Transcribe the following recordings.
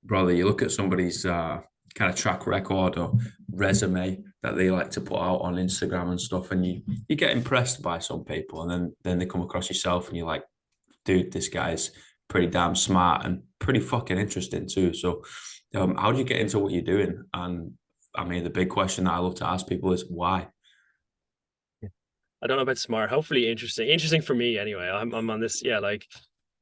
brother, you look at somebody's kind of track record or resume that they like to put out on Instagram and stuff, and you get impressed by some people, and then they come across yourself, and you're like, dude, this guy's pretty damn smart and pretty fucking interesting too. So, how do you get into what you're doing? And I mean, the big question that I love to ask people is why. I don't know about smart. Hopefully interesting. Interesting for me anyway. I'm on this, yeah, like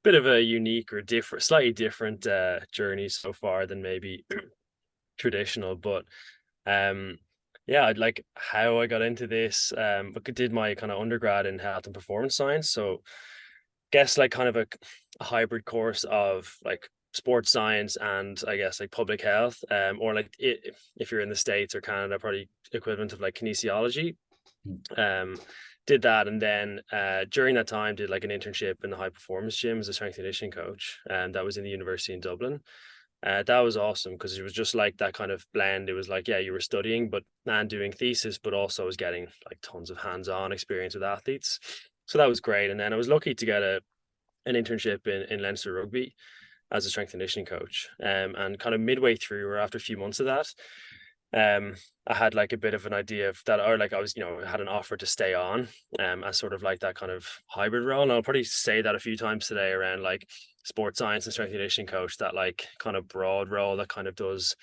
bit of a unique or different, slightly different journey so far than maybe traditional. But um yeah, I'd like how I got into this. But I did my kind of undergrad in health and performance science. So guess like kind of a hybrid course of like sports science and I guess like public health, or like if you're in the States or Canada, probably equivalent of like kinesiology. um did that, and then during that time did like an internship in the high performance gym as a strength and conditioning coach, and that was in the university in Dublin. That was awesome because it was just like that kind of blend. It was like, yeah, you were studying but and doing thesis, but also was getting like tons of hands-on experience with athletes. So that was great. And then I was lucky to get an internship in Leinster rugby as a strength and conditioning coach. And kind of midway through, or after a few months of that, I had like a bit of an idea of that, or like I was, had an offer to stay on, as sort of like that kind of hybrid role. And I'll probably say that a few times today around like sports science and strength and conditioning coach, that like kind of broad role that kind of does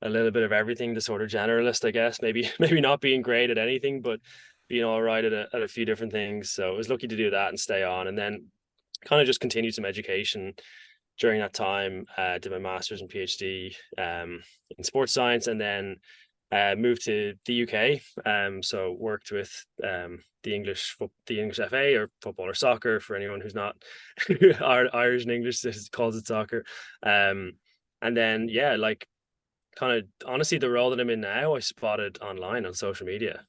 a little bit of everything, the sort of generalist, I guess. Maybe maybe not being great at anything, but being all right at a few different things. So I was lucky to do that and stay on, and then kind of just continued some education during that time. Did my master's and PhD in sports science, and then moved to the UK. So worked with the English FA, or football or soccer for anyone who's not Irish and English calls it soccer. And then yeah, like kind of honestly, the role that I'm in now, I spotted online on social media.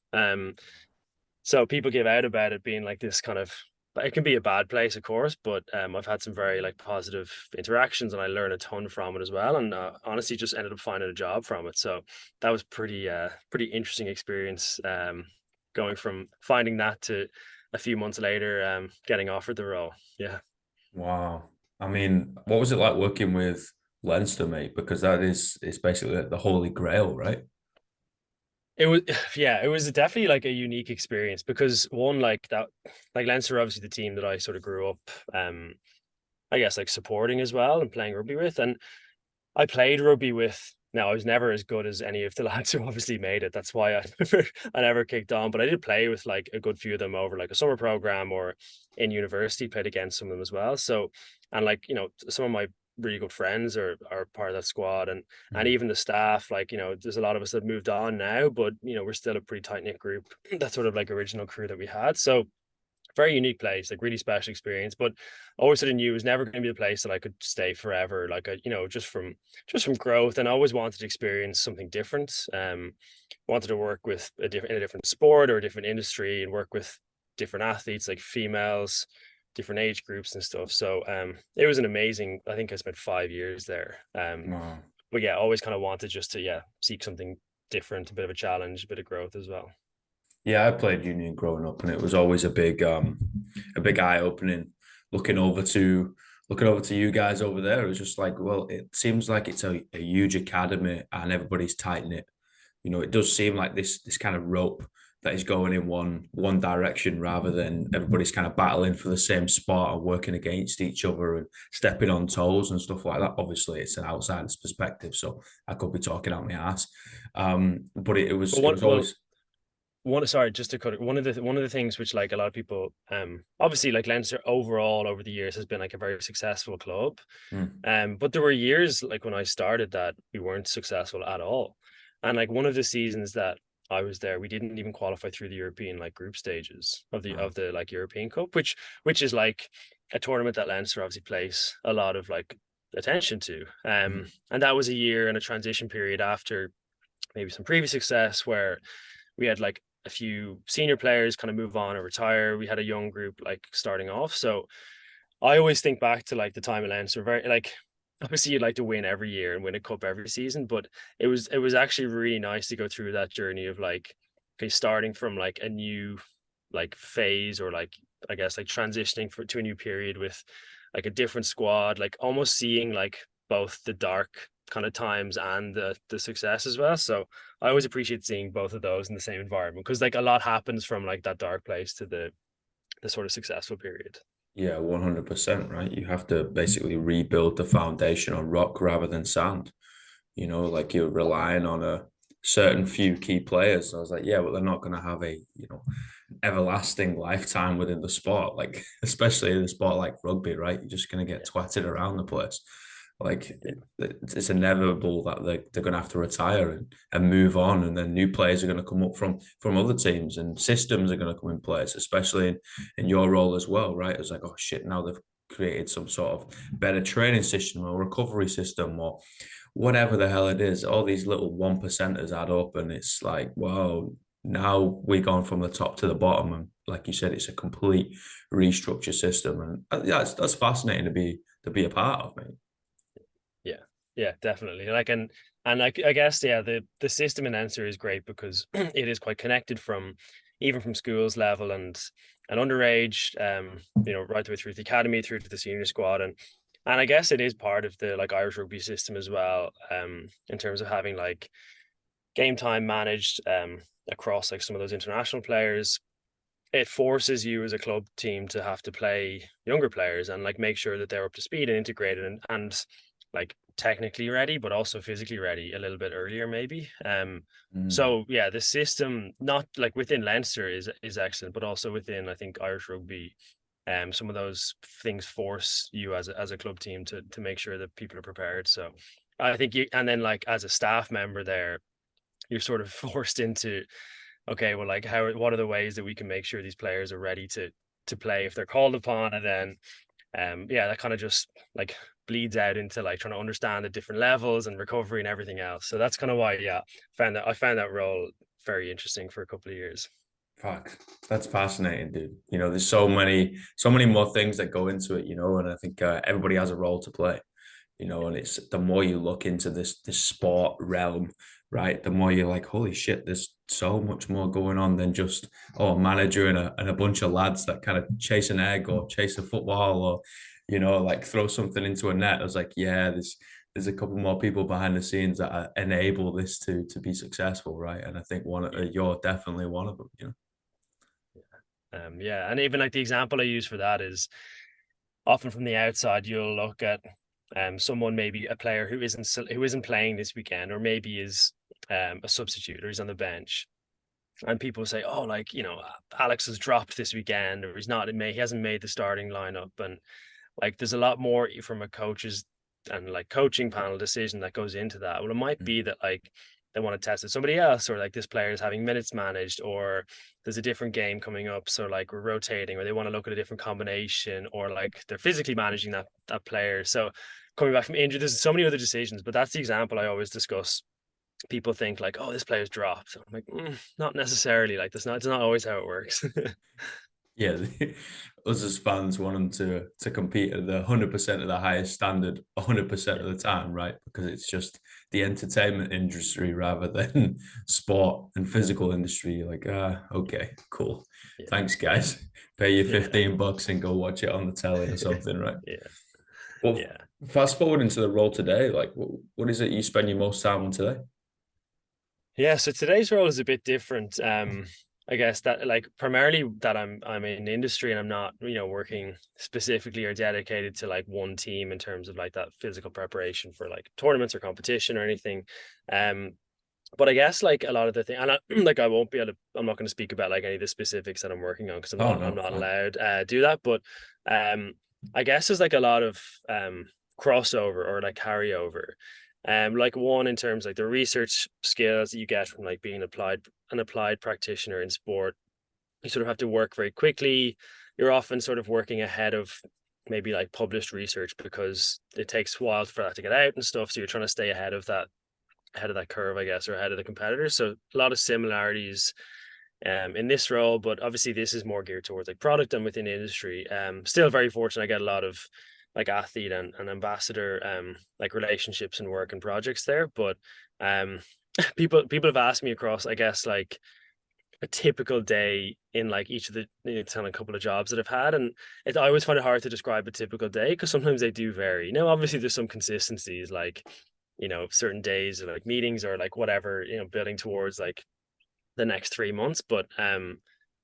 So people give out about it being like this kind of, it can be a bad place, of course, but I've had some very like positive interactions, and I learned a ton from it as well. And honestly, just ended up finding a job from it. So that was pretty interesting experience. Going from finding that to a few months later, getting offered the role. Yeah. Wow. I mean, what was it like working with Leinster, mate? Because that is it's basically the holy grail, right? It was, yeah, it was definitely like a unique experience because one, like that, like Leinster, are obviously the team that I sort of grew up, I guess, like supporting as well and playing rugby with. And I played rugby with. Now, I was never as good as any of the lads who obviously made it. That's why I never kicked on. But I did play with like a good few of them over like a summer program or in university. Played against some of them as well. So, and like some of my really good friends are part of that squad, and Mm. even the staff. Like there's a lot of us that moved on now, but we're still a pretty tight knit group. That sort of like original crew that we had. So very unique place, like really special experience. But I always sort of knew it was never going to be the place that I could stay forever. Like just from growth, and I always wanted to experience something different. Wanted to work with in a different sport or a different industry, and work with different athletes, like females, different age groups and stuff. So it was an amazing. I think I spent 5 years there. Wow. But yeah, always kind of wanted just to seek something different, a bit of a challenge, a bit of growth as well. Yeah, I played union growing up, and it was always a big eye opening. Looking over to looking over to you guys over there, it was just like, well, it seems like it's a huge academy, and everybody's tight knit. It does seem like this kind of rope that is going in one direction rather than everybody's kind of battling for the same spot and working against each other and stepping on toes and stuff like that. Obviously, it's an outsider's perspective, so I could be talking out my ass. But it But was it one, was well, always one sorry, just to cut it, one of the things which like a lot of people, obviously like Leinster overall over the years has been like a very successful club. mm, But there were years like when I started that we weren't successful at all. And like one of the seasons that I was there, we didn't even qualify through the European like group stages of the wow. like European Cup, which is like a tournament that Leinster obviously place a lot of like attention to. Mm, And that was a year and a transition period after maybe some previous success where we had like a few senior players kind of move on or retire. We had a young group like starting off. So I always think back to like the time at Leinster, very like obviously you'd like to win every year and win a cup every season, but it was actually really nice to go through that journey of like, okay, starting from like a new like phase, or like I guess like transitioning to a new period with like a different squad, like almost seeing like both the dark kind of times and the success as well. So I always appreciate seeing both of those in the same environment, because like a lot happens from like that dark place to the sort of successful period. Yeah, 100%, right? You have to basically rebuild the foundation on rock rather than sand. Like you're relying on a certain few key players. So I was like, yeah, but they're not going to have a, everlasting lifetime within the sport, like especially in a sport like rugby, right? You're just going to get Yeah, twatted around the place. Like yeah, it's inevitable that they're going to have to retire and move on, and then new players are going to come up from other teams, and systems are going to come in place, especially in your role as well, right? It's like, oh shit, now they've created some sort of better training system or recovery system or whatever the hell it is. All these little one percenters add up, and it's like, wow, now we've gone from the top to the bottom, and like you said, it's a complete restructure system, and yeah, that's fascinating to be a part of, mate. yeah, yeah, definitely. Like, and like I guess, yeah, the system in answer is great because it is quite connected from even from schools level and underage, right the way through the academy, through to the senior squad. And I guess it is part of the like Irish rugby system as well, in terms of having like game time managed across like some of those international players. It forces you as a club team to have to play younger players and like make sure that they're up to speed and integrated and like technically ready, but also physically ready a little bit earlier, maybe. Mm. So yeah, the system not like within Leinster is excellent, but also within I think Irish rugby, some of those things force you as a club team to make sure that people are prepared. So I think you, and then like as a staff member there, you're sort of forced into, okay, well, like what are the ways that we can make sure these players are ready to play if they're called upon, and then yeah, that kind of just like bleeds out into like trying to understand the different levels and recovery and everything else. So that's kind of why, yeah, I found that role very interesting for a couple of years. Fuck, that's fascinating, dude. There's so many more things that go into it, and I think everybody has a role to play. And it's the more you look into this sport realm, right, the more you're like, holy shit, there's so much more going on than just a manager and a bunch of lads that kind of chase an egg or chase a football or like throw something into a net. I was like, yeah, there's a couple more people behind the scenes that enable this to be successful, right? And I think Yeah. you're definitely one of them. Yeah, and even like the example I use for that is often from the outside, you'll look at someone, maybe a player who isn't playing this weekend, or maybe is a substitute or he's on the bench, and people say, "Oh, like Alex has dropped this weekend, or he hasn't made the starting lineup," and like there's a lot more from a coach's and like coaching panel decision that goes into that. Well, it might be Mm. that like they want to test it somebody else, or like this player is having minutes managed, or there's a different game coming up, so like we're rotating, or they want to look at a different combination, or like they're physically managing that player. So coming back from injury, there's so many other decisions, but that's the example I always discuss. People think like, oh, this player's dropped. I'm like, not necessarily. Like that's not it's not always how it works. Yeah, us as fans want them to compete at the 100% of the highest standard 100% Yeah, of the time, right? Because it's just the entertainment industry rather than sport and physical industry. You're like, okay, cool. yeah, Thanks, yeah, guys. Pay you yeah, $15 and go watch it on the telly or something, right? yeah, Well, yeah. fast forward into the role today, like what is it you spend your most time on today? Yeah, so today's role is a bit different. I guess that like primarily that I'm in industry and I'm not, working specifically or dedicated to like one team in terms of like that physical preparation for like tournaments or competition or anything. Um, but I guess like a lot of the thing, and like I won't be able to, I'm not going to speak about like any of the specifics that I'm working on because Oh I'm no, not fine. allowed do that. But um, I guess there's like a lot of crossover or like carryover. Like one in terms like the research skills that you get from like being an applied practitioner in sport. You sort of have to work very quickly. You're often sort of working ahead of maybe like published research because it takes a while for that to get out and stuff. So you're trying to stay ahead of that curve, I guess, or ahead of the competitors. So a lot of similarities in this role, but obviously this is more geared towards like product and within industry. Still very fortunate. I get a lot of like athlete and ambassador like relationships and work and projects there. But um people have asked me across, I guess, like a typical day in like each of the kind of couple of jobs that I've had. And I always find it hard to describe a typical day because sometimes they do vary. Now, obviously there's some consistencies like certain days or like meetings or like whatever, building towards like the next 3 months. But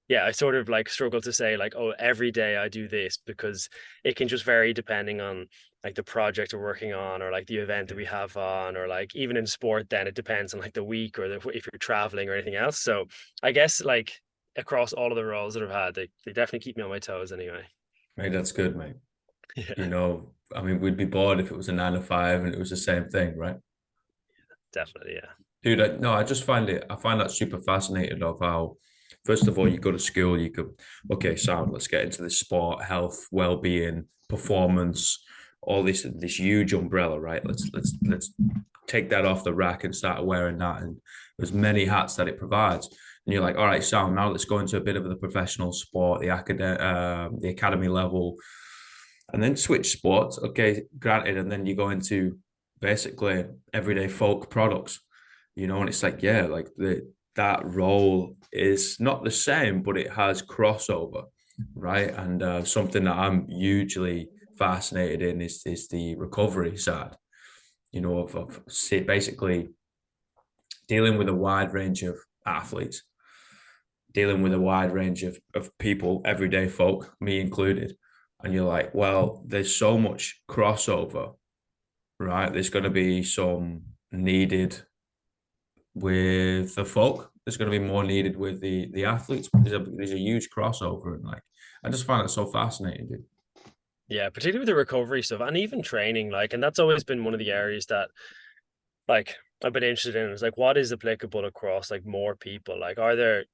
yeah, I sort of like struggle to say like, oh, every day I do this, because it can just vary depending on like the project we're working on, or like the event that we have on, or like even in sport, then it depends on like the week, or if you're traveling or anything else. So I guess like across all of the roles that I've had, they definitely keep me on my toes anyway. Mate, that's good, mate. Yeah, I mean, we'd be bored if it was a 9 to 5 and it was the same thing, right? definitely. Yeah. Dude, no, I just I find that super fascinating of how, first of all, you go to school, you could, okay, sound, let's get into this sport, health, well-being, performance, all this huge umbrella, right? Let's take that off the rack and start wearing that, and there's many hats that it provides. And you're like, all right, sound, now let's go into a bit of the professional sport, the academy level, and then switch sports. Okay, granted, and then you go into basically everyday folk products, and it's like, yeah, like that role is not the same, but it has crossover, right? And something that I'm hugely fascinated in is the recovery side, of basically dealing with a wide range of athletes, dealing with a wide range of people, everyday folk, me included. And you're like, well, there's so much crossover, right? There's going to be some needed with the folk. There's going to be more needed with the athletes. There's a huge crossover, and like I just find it so fascinating, dude. Yeah, particularly with the recovery stuff and even training, like, and that's always been one of the areas that like I've been interested in, is like what is applicable across like more people? Like, are there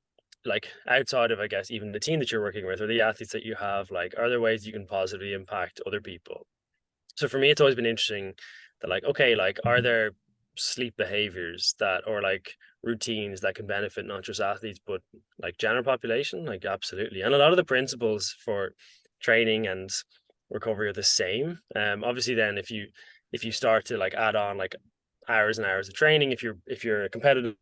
like outside of, I guess, even the team that you're working with or the athletes that you have, like, are there ways you can positively impact other people? So for me, it's always been interesting that like, okay, like, are there sleep behaviors that, or like routines that can benefit not just athletes but like general population? Like, absolutely. And a lot of the principles for training and recovery are the same. Obviously, then if you start to like add on like hours and hours of training, if you're a competitive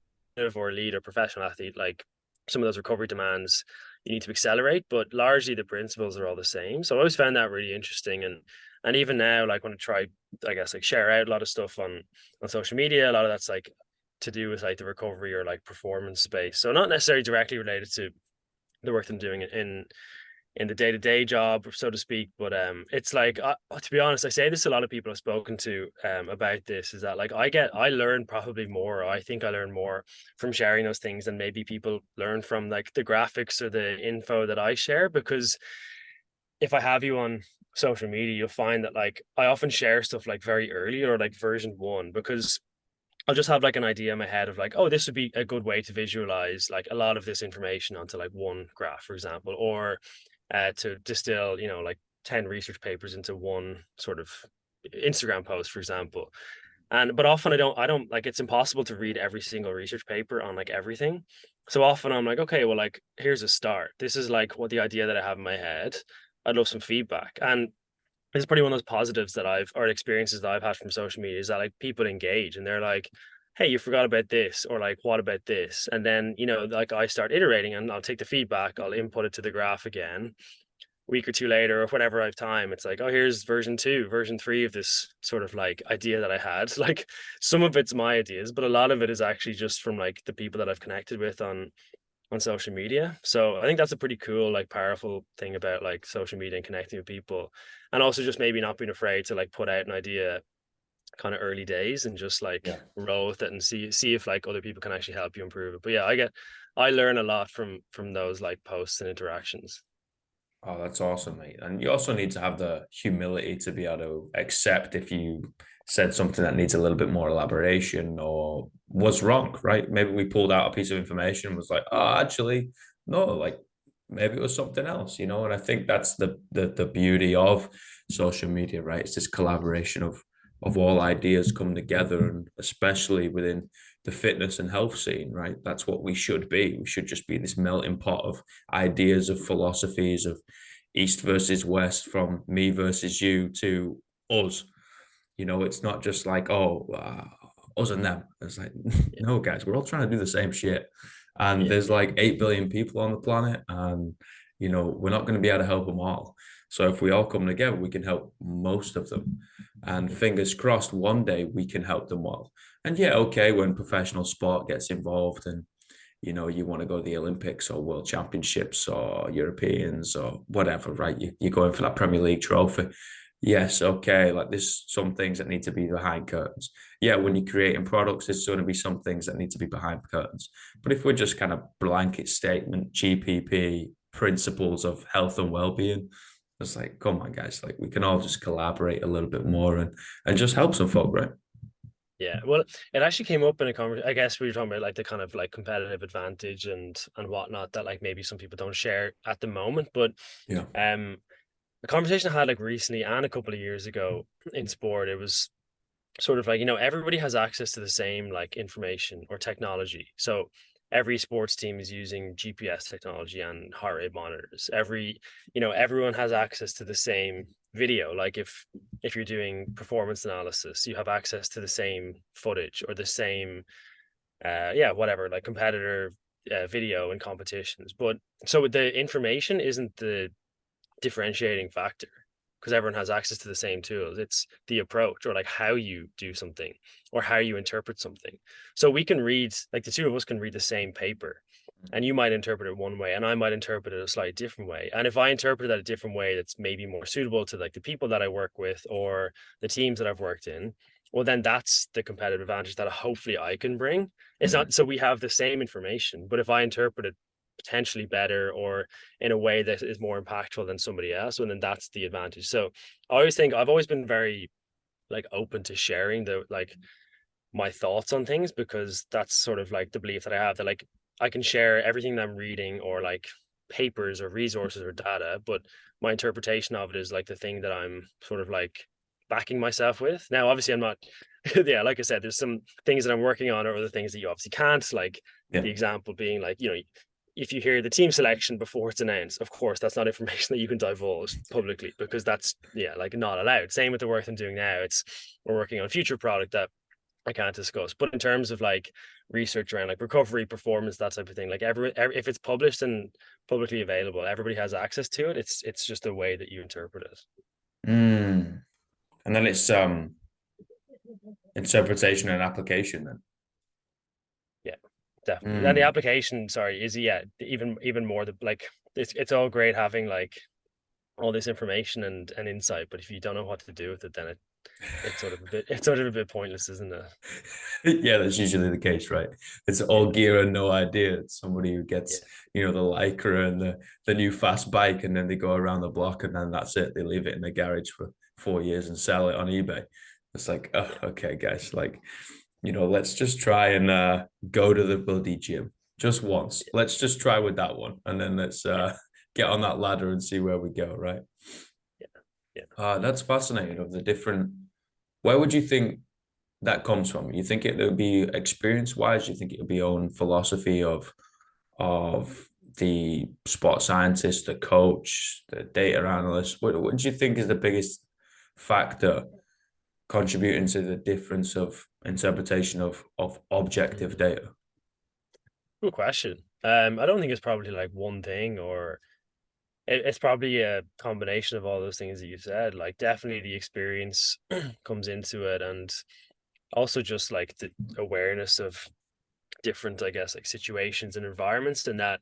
or elite or professional athlete, like some of those recovery demands you need to accelerate, but largely the principles are all the same. So I always found that really interesting. And even now, like when I try, I guess, like share out a lot of stuff on social media, a lot of that's like to do with like the recovery or like performance space. So not necessarily directly related to the work I'm doing in the day-to-day job, so to speak. But it's like, to be honest, I say this to a lot of people I've spoken to about this, is that like I learn probably more, I think I learn more from sharing those things than maybe people learn from like the graphics or the info that I share. Because if I have you on social media, you'll find that like I often share stuff like very early or like version 1, because I'll just have like an idea in my head of like, oh, this would be a good way to visualize like a lot of this information onto like one graph, for example, or to distill, like 10 research papers into one sort of Instagram post, for example. And but often I don't like, it's impossible to read every single research paper on like everything. So often I'm like, okay, well, like here's a start. This is like what the idea that I have in my head. I'd love some feedback. And it's probably one of those positives that or experiences that I've had from social media, is that like people engage and they're like, hey, you forgot about this, or like, what about this? And then, like I start iterating and I'll take the feedback, I'll input it to the graph again. Week or two later, or whenever I have time, it's like, oh, here's version 2, version 3 of this sort of like idea that I had. Like some of it's my ideas, but a lot of it is actually just from like the people that I've connected with on social media. So I think that's a pretty cool, like powerful thing about like social media and connecting with people. And also just maybe not being afraid to like put out an idea kind of early days and just like Yeah. roll with it and see if like other people can actually help you improve it. But yeah, I learn a lot from those like posts and interactions. Oh, that's awesome, mate. And you also need to have the humility to be able to accept if you said something that needs a little bit more elaboration or was wrong, right? Maybe we pulled out a piece of information and was like, oh, actually, no, like maybe it was something else, And I think that's the beauty of social media, right? It's this collaboration of all ideas come together, and especially within the fitness and health scene, right? That's what we should be. We should just be this melting pot of ideas, of philosophies, of East versus West, from me versus you to us. It's not just like, oh, us and them. It's like, Yeah, no, guys, we're all trying to do the same shit. And yeah, there's like 8 billion people on the planet, and we're not going to be able to help them all. So if we all come together, we can help most of them. And fingers crossed, one day we can help them all. And yeah, okay, when professional sport gets involved and you want to go to the Olympics or World Championships or Europeans or whatever, right? You're going for that Premier League trophy. Yes, okay. Like there's some things that need to be behind curtains. Yeah, when you're creating products, there's going to be some things that need to be behind curtains. But if we're just kind of blanket statement, GPP, principles of health and well-being, it's like, come on, guys, like we can all just collaborate a little bit more and just help some folk, right? Yeah, well, it actually came up in a conversation. I guess we were talking about like the kind of like competitive advantage and whatnot that like maybe some people don't share at the moment. But Yeah. the conversation I had like recently and a couple of years ago in sport, it was sort of like, everybody has access to the same like information or technology. So every sports team is using GPS technology and heart rate monitors. Everyone has access to the same video. Like if you're doing performance analysis, you have access to the same footage or the same whatever, like competitor video in competitions. But so the information isn't the differentiating factor because everyone has access to the same tools. It's the approach or like how you do something or how you interpret something. So we can read, like the two of us can read the same paper and you might interpret it one way and I might interpret it a slightly different way. And if I interpret it a different way that's maybe more suitable to like the people that I work with or the teams that I've worked in, well then that's the competitive advantage that hopefully I can bring. It's Mm-hmm. not so we have the same information, but if I interpret it potentially better or in a way that is more impactful than somebody else, and then that's the advantage. So I always think I've always been very like open to sharing the like my thoughts on things because that's sort of like the belief that I have that like I can share everything that I'm reading or like papers or resources or data, but my interpretation of it is like the thing that I'm sort of like backing myself with. Now, obviously, I'm not, yeah, like I said, there's some things that I'm working on or other things that you obviously can't, like Yeah. the example being like, if you hear the team selection before it's announced, of course, that's not information that you can divulge publicly because that's, yeah, like not allowed. Same with the work I'm doing now. We're working on future product that I can't discuss. But in terms of like research around like recovery, performance, that type of thing, like if it's published and publicly available, everybody has access to it. It's just a way that you interpret it. Mm. And then it's interpretation and application then. Yeah, definitely. And the Mm. application, sorry, is even more the like it's all great having like all this information and insight, but if you don't know what to do with it, then it's sort of a bit pointless, isn't it? Yeah, that's usually the case, right? It's Yeah, all gear and no idea. It's somebody who yeah, gets, the Lycra and the new fast bike, and then they go around the block, and then that's it. They leave it in the garage for 4 years and sell it on eBay. It's like, oh, yeah, okay, guys, like, let's just try and go to the bloody gym just once. Let's just try with that one, and then let's yeah, get on that ladder and see where we go, right? yeah, yeah. That's fascinating of the different. Where would you think that comes from? You think it would be experience wise? You think it would be own philosophy of the sport scientist, the coach, the data analyst? What do you think is the biggest factor contributing to the difference of interpretation of objective Mhm. data? Good question. I don't think it's probably like one thing or it's probably a combination of all those things that you said. Like definitely the experience comes into it, and also just like the awareness of different, I guess, like situations and environments, and that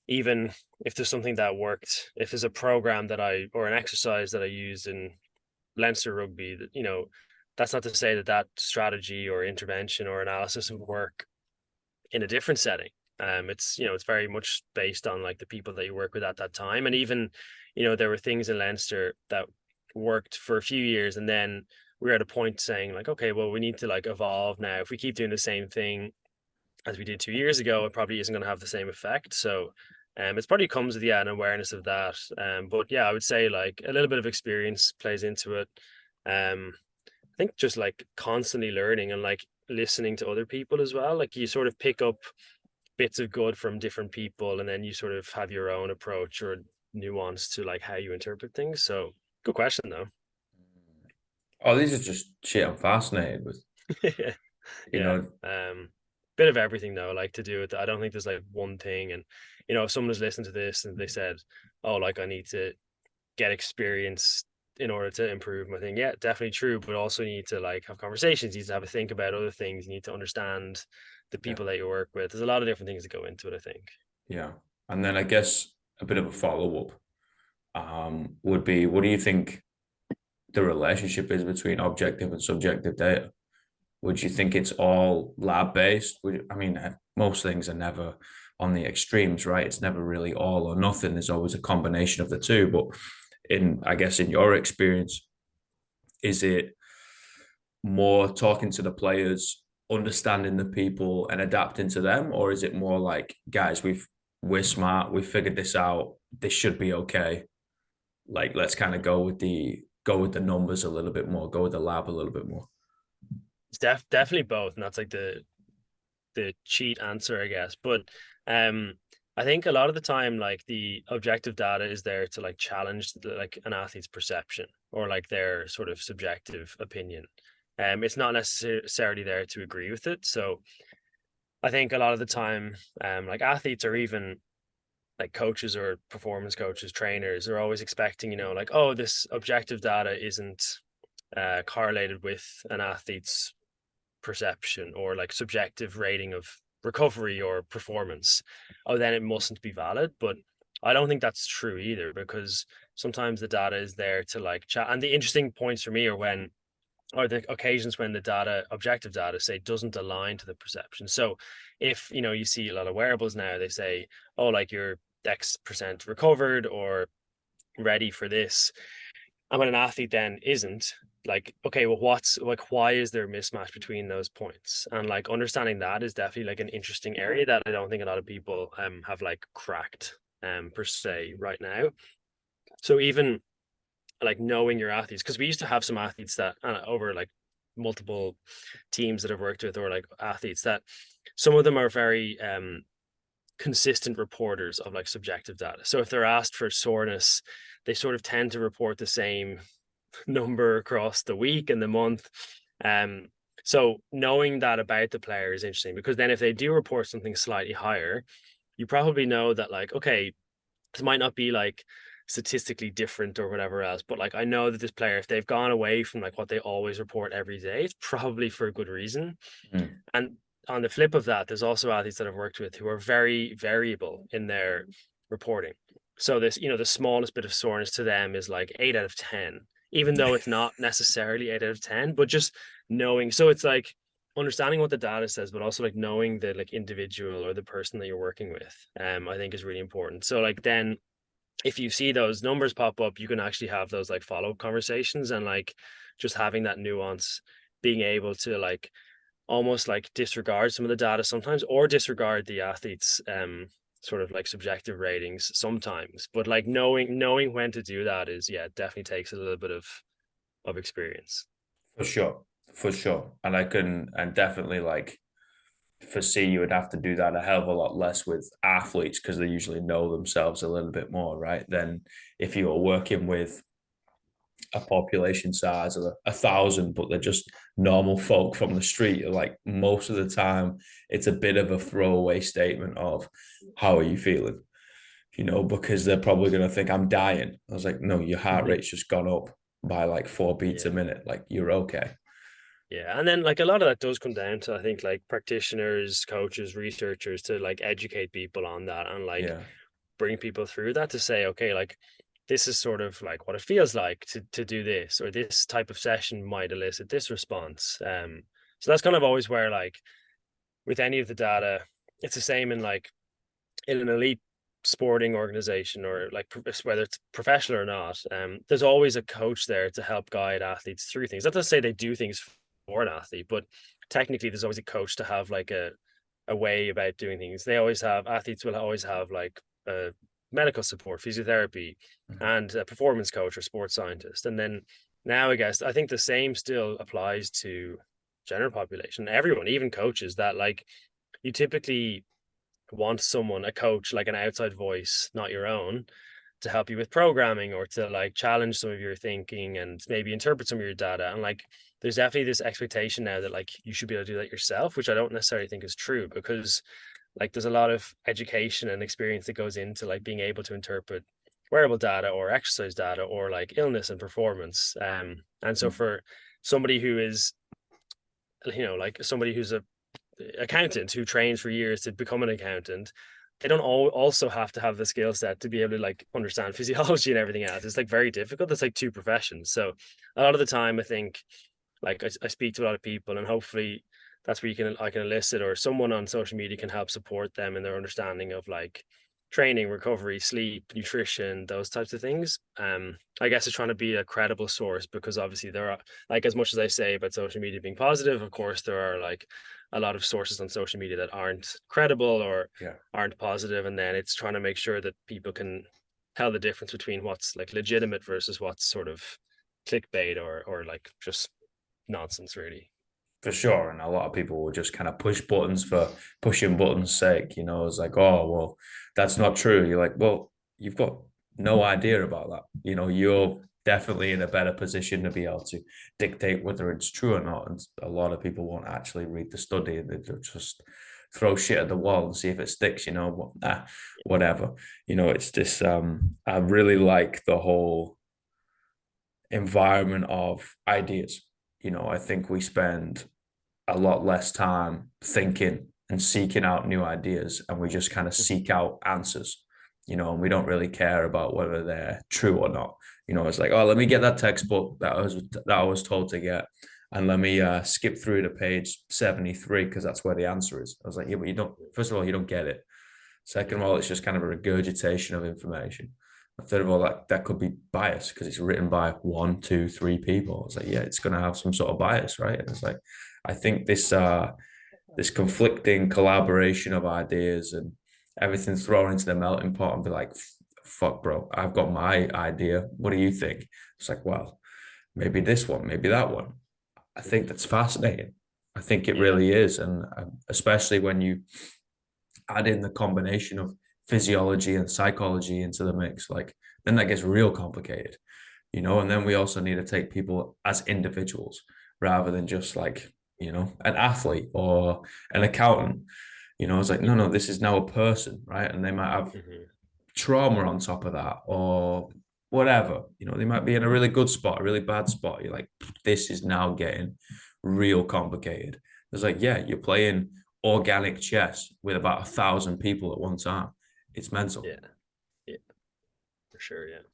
even if there's something that worked, if there's a program that I or an exercise that I used in Leinster rugby, that that's not to say that that strategy or intervention or analysis would work in a different setting. It's very much based on like the people that you work with at that time, and even there were things in Leinster that worked for a few years, and then we are at a point saying like, okay, well, we need to like evolve now. If we keep doing the same thing as we did 2 years ago, it probably isn't going to have the same effect. So, it's probably comes with an awareness of that. But yeah, I would say like a little bit of experience plays into it. I think just like constantly learning and like listening to other people as well. Like you sort of pick up bits of good from different people, and then you sort of have your own approach or nuance to like how you interpret things. So, good question though. Oh, these are just shit I'm fascinated with. You Yeah. know, Bit of everything though, like to do with it. I don't think there's like one thing. And if someone was listening to this and they said, "Oh, like I need to get experience in order to improve. I think, yeah, definitely true. But also you need to like have conversations, you need to have a think about other things, you need to understand the Yeah. people that you work with. There's a lot of different things that go into it, I think. Yeah. And then I guess a bit of a follow-up would be, what do you think the relationship is between objective and subjective data? Would you think it's all lab based? I mean, most things are never on the extremes, right? It's never really all or nothing. There's always a combination of the two. But I guess, in your experience, is it more talking to the players, understanding the people and adapting to them? Or is it more like, guys, we're smart, we figured this out, this should be okay. Like, let's kind of go with the numbers a little bit more, go with the lab a little bit more. It's definitely both, and that's like the cheat answer, I guess. But um, I think a lot of the time, like the objective data is there to like challenge like an athlete's perception or like their sort of subjective opinion. It's not necessarily there to agree with it. So I think a lot of the time, like athletes or even like coaches or performance coaches, trainers are always expecting, like, oh, this objective data isn't correlated with an athlete's perception or like subjective rating of recovery or performance. Oh, then it mustn't be valid. But I don't think that's true either, because sometimes the data is there to like chat. And the interesting points for me are when or the occasions when the data, objective data, say doesn't align to the perception. So if you see a lot of wearables now, they say, oh, like you're X% recovered or ready for this. And when an athlete then isn't, like, okay, well, what's like, why is there a mismatch between those points? And like understanding that is definitely like an interesting area that I don't think a lot of people have like cracked per se right now. So even like knowing your athletes, because we used to have some athletes that over like multiple teams that I've worked with, or like athletes that some of them are very consistent reporters of like subjective data. So if they're asked for soreness, they sort of tend to report the same number across the week and the month. Um, so knowing that about the player is interesting, because then if they do report something slightly higher, you probably know that like, okay, this might not be like statistically different or whatever else, but like I know that this player, if they've gone away from like what they always report every day, it's probably for a good reason. Mm. And on the flip of that, there's also athletes that I've worked with who are very variable in their reporting. So this, the smallest bit of soreness to them is like 8 out of 10, even though it's not necessarily 8 out of 10, but just knowing. So it's like understanding what the data says, but also like knowing the like individual or the person that you're working with, I think is really important. So like then if you see those numbers pop up, you can actually have those like follow-up conversations, and like just having that nuance, being able to like almost like disregard some of the data sometimes, or disregard the athletes sort of like subjective ratings sometimes, but like knowing when to do that is, yeah, definitely takes a little bit of experience. For sure, for sure. And I can, and definitely like foresee you would have to do that a hell of a lot less with athletes, because they usually know themselves a little bit more, right? Than if you were working with a population size of 1,000, but they're just normal folk from the street. Like, most of the time, it's a bit of a throwaway statement of, how are you feeling? Because they're probably going to think I'm dying. I was like, no, your heart rate's just gone up by like 4 beats a Yeah. minute. Like, you're okay. Yeah. And then like a lot of that does come down to, I think, like practitioners, coaches, researchers to like educate people on that, and like Yeah. bring people through that to say, okay, like this is sort of like what it feels like to do this, or this type of session might elicit this response. So that's kind of always where like with any of the data, it's the same in like in an elite sporting organization, or like whether it's professional or not. There's always a coach there to help guide athletes through things. Not to say they do things for an athlete, but technically there's always a coach to have like a way about doing things. They always have, athletes will always have like medical support, physiotherapy, Mhm. and a performance coach or sports scientist. And then now I guess I think the same still applies to general population, everyone, even coaches, that like you typically want someone, a coach, like an outside voice, not your own, to help you with programming, or to like challenge some of your thinking and maybe interpret some of your data. And like there's definitely this expectation now that like you should be able to do that yourself, which I don't necessarily think is true, because like there's a lot of education and experience that goes into like being able to interpret wearable data or exercise data or like illness and performance. And so for somebody who is, like somebody who's a accountant who trains for years to become an accountant, they don't also have to have the skill set to be able to like understand physiology and everything else. It's like very difficult. It's like two professions. So a lot of the time, I think, like I speak to a lot of people, and hopefully that's where I can elicit, or someone on social media can help support them in their understanding of like training, recovery, sleep, nutrition, those types of things. I guess it's trying to be a credible source, because obviously there are, like, as much as I say about social media being positive, of course there are like a lot of sources on social media that aren't credible or Yeah. aren't positive, and then it's trying to make sure that people can tell the difference between what's like legitimate versus what's sort of clickbait or like just nonsense, really. For sure. And a lot of people will just kind of push buttons for pushing buttons' sake. It's like, oh, well, that's not true. You're like, well, you've got no idea about that. You're definitely in a better position to be able to dictate whether it's true or not. And a lot of people won't actually read the study. They'll just throw shit at the wall and see if it sticks, whatever. It's this I really like the whole environment of ideas. I think we spend a lot less time thinking and seeking out new ideas, and we just kind of seek out answers, and we don't really care about whether they're true or not. It's like, oh, let me get that textbook that I was told to get, and let me skip through to page 73 because that's where the answer is. I was like, yeah, but you don't. First of all, you don't get it. Second of all, it's just kind of a regurgitation of information. Third of all, that could be biased because it's written by one, two, three people. It's like, yeah, it's going to have some sort of bias, right? And it's like, I think this conflicting collaboration of ideas and everything thrown into the melting pot and be like, fuck, bro, I've got my idea. What do you think? It's like, well, maybe this one, maybe that one. I think that's fascinating. I think it Yeah. really is, and especially when you add in the combination of physiology and psychology into the mix, like then that gets real complicated, and then we also need to take people as individuals rather than just like, an athlete or an accountant. It's like, no, no, this is now a person, right? And they might have Mm-hmm. trauma on top of that or whatever. They might be in a really good spot, a really bad spot. You're like, this is now getting real complicated. It's like, yeah, you're playing organic chess with about 1,000 people at one time. It's mental. Yeah. Yeah. For sure. Yeah.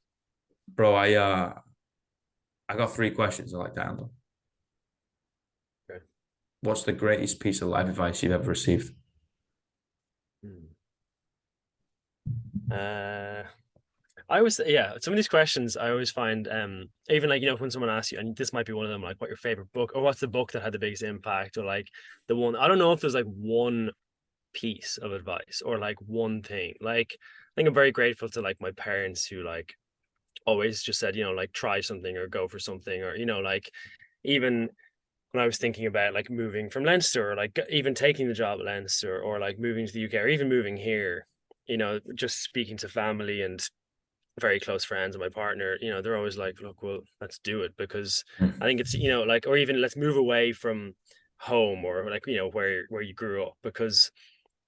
Bro, I got 3 questions I like to handle. Okay. What's the greatest piece of life advice you've ever received? Hmm. Uh, I always, yeah, some of these questions I always find, even like, when someone asks you, and this might be one of them, like, what your favorite book, or what's the book that had the biggest impact, or like the one, I don't know if there's like one piece of advice or like one thing. Like, I think I'm very grateful to like my parents who like always just said, like try something or go for something, or, like even when I was thinking about like moving from Leinster, or like even taking the job at Leinster, or like moving to the UK, or even moving here, just speaking to family and very close friends and my partner, they're always like, look, well, let's do it, because I think it's, like, or even let's move away from home, or like, where you grew up, because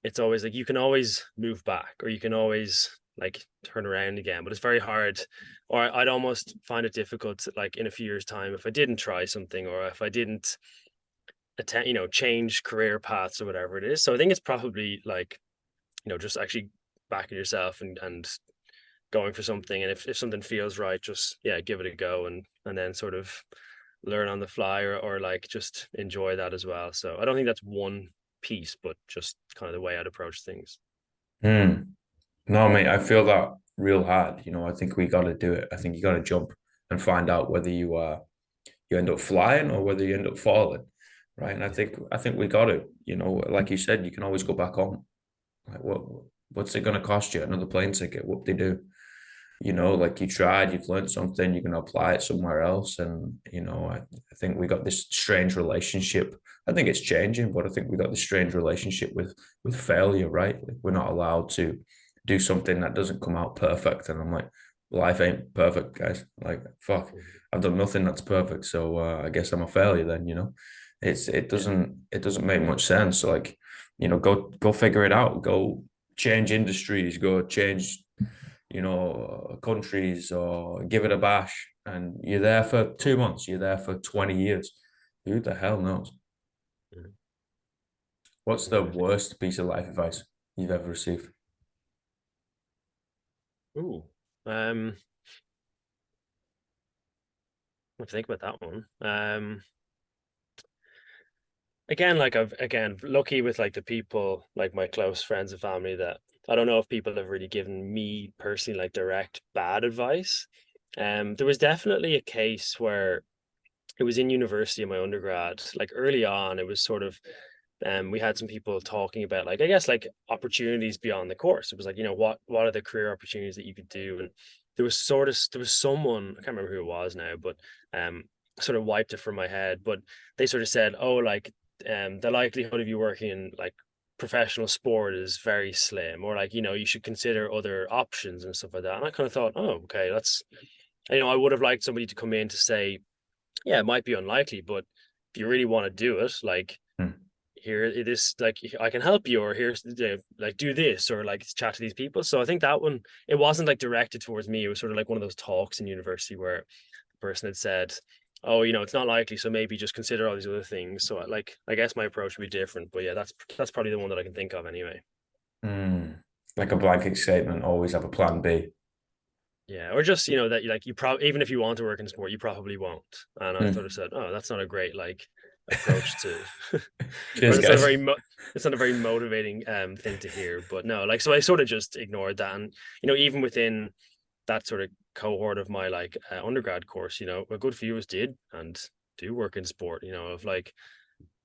it's always like you can always move back, or you can always like turn around again, but it's very hard, or I'd almost find it difficult, like in a few years time, if I didn't try something, or if I didn't attend, change career paths or whatever it is. So I think it's probably like, just actually backing yourself and going for something, and if something feels right, just yeah, give it a go, and then sort of learn on the fly, or like just enjoy that as well. So I don't think that's one piece, but just kind of the way I'd approach things. Hmm. No, mate, I feel that real hard. I think we got to do it. I think you got to jump and find out whether you end up flying or whether you end up falling, right? And I think we got to. Like you said, you can always go back on. Like, what's it going to cost you? Another plane ticket? What they do? Like you tried, you've learned something, you're going to apply it somewhere else. And, I think we got this strange relationship. I think it's changing, but I think we got this strange relationship with failure, right? Like we're not allowed to do something that doesn't come out perfect. And I'm like, life ain't perfect, guys. Like, fuck, Mhm. I've done nothing that's perfect. So I guess I'm a failure then, it Yeah. doesn't make much sense. So, like, go figure it out. Go change industries, go change countries or give it a bash, and you're there for 2 months, you're there for 20 years. Who the hell knows? Mhm. What's the Exactly. worst piece of life advice you've ever received? Ooh. Um, I think about that one. Again, like I've again lucky with like the people, like my close friends and family, that I don't know if people have really given me personally like direct bad advice. There was definitely a case where it was in university in my undergrad, like early on, it was sort of we had some people talking about like I guess like opportunities beyond the course. It was like, what are the career opportunities that you could do? And there was someone, I can't remember who it was now, but um sort of wiped it from my head. But they sort of said, oh, like the likelihood of you working in like professional sport is very slim, or like, you should consider other options and stuff like that. And I kind of thought, oh, okay, that's I would have liked somebody to come in to say, yeah, it might be unlikely, but if you really want to do it, like Hmm. here it is, like I can help you, or here's the like do this, or like chat to these people. So I think that one, it wasn't like directed towards me. It was sort of like one of those talks in university where the person had said, oh, it's not likely, so maybe just consider all these other things. So like I guess my approach would be different, but yeah, that's probably the one that I can think of anyway. Hmm. Like a blanket statement, always have a plan B. Yeah, or just that you like you probably, even if you want to work in sport, you probably won't. And I sort Hmm. of said, oh, that's not a great like approach to, or Cheers, guys. it's not a very motivating thing to hear. But no, like so I sort of just ignored that. And even within that sort of cohort of my like undergrad course, a good few of us did and do work in sport. Of like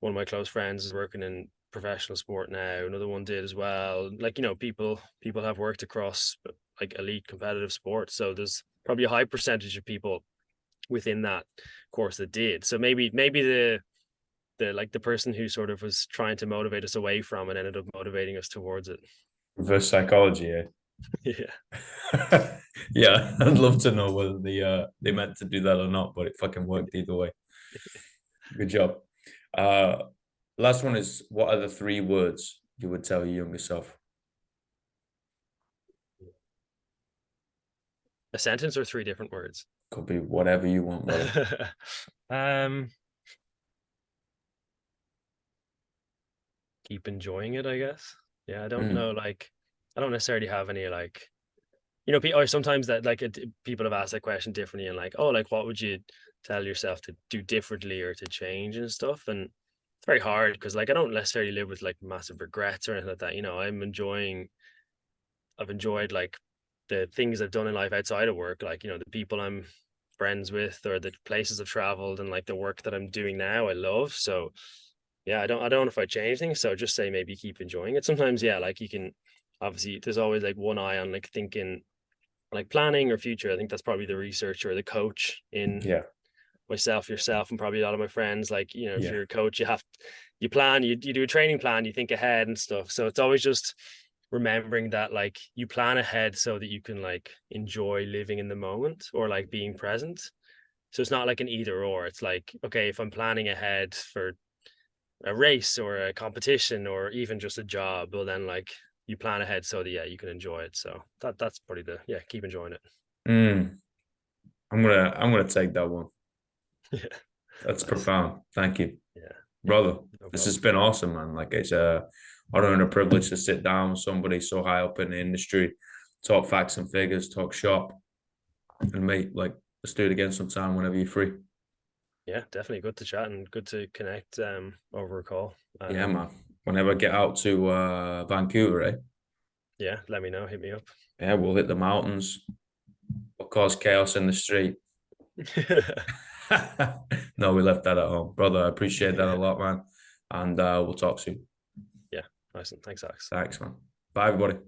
one of my close friends is working in professional sport now. Another one did as well. Like, people have worked across like elite competitive sports. So there's probably a high percentage of people within that course that did. So maybe the like the person who sort of was trying to motivate us away from it ended up motivating us towards it. Reverse psychology, Yeah. eh? Yeah, I'd love to know whether they meant to do that or not, but it fucking worked either way. Good job. Uh, Last one is, what are the 3 words you would tell your younger self? A sentence or three different words? Could be whatever you want, brother. um Keep enjoying it, I guess. Yeah, I don't know, Mm, like I don't necessarily have any like or sometimes that like people have asked that question differently, and like, oh, like what would you tell yourself to do differently or to change and stuff? And it's very hard because like I don't necessarily live with like massive regrets or anything like that. I've enjoyed like the things I've done in life outside of work, like the people I'm friends with or the places I've traveled, and like the work that I'm doing now I love. So yeah, I don't know if I change things. So just say maybe keep enjoying it. Sometimes, yeah, like you can obviously there's always like one eye on like thinking like planning or future. I think that's probably the researcher or the coach in yeah, myself, yourself, and probably a lot of my friends. Like, if yeah. you're a coach, you plan, you do a training plan, you think ahead and stuff. So it's always just remembering that like you plan ahead so that you can like enjoy living in the moment or like being present. So it's not like an either or. It's like, okay, if I'm planning ahead for a race or a competition or even just a job, well then like you plan ahead so that yeah, you can enjoy it. So that's probably the yeah, keep enjoying it. Mm, I'm gonna take that one. Yeah. That's Nice. profound. Thank you, Yeah. brother. No This has problem. been awesome, man. Like, it's a honor and a privilege to sit down with somebody so high up in the industry, talk facts and figures, talk shop, and mate, like, let's do it again sometime whenever you're free. Yeah, definitely good to chat and good to connect over a call. Yeah, man. Whenever I get out to Vancouver, eh? Yeah, let me know, hit me up. Yeah, we'll hit the mountains. We'll cause chaos in the street. No, we left that at home, brother. I appreciate that a lot, man. And we'll talk soon. Yeah, nice one. Thanks, Alex. Thanks, man. Bye, everybody.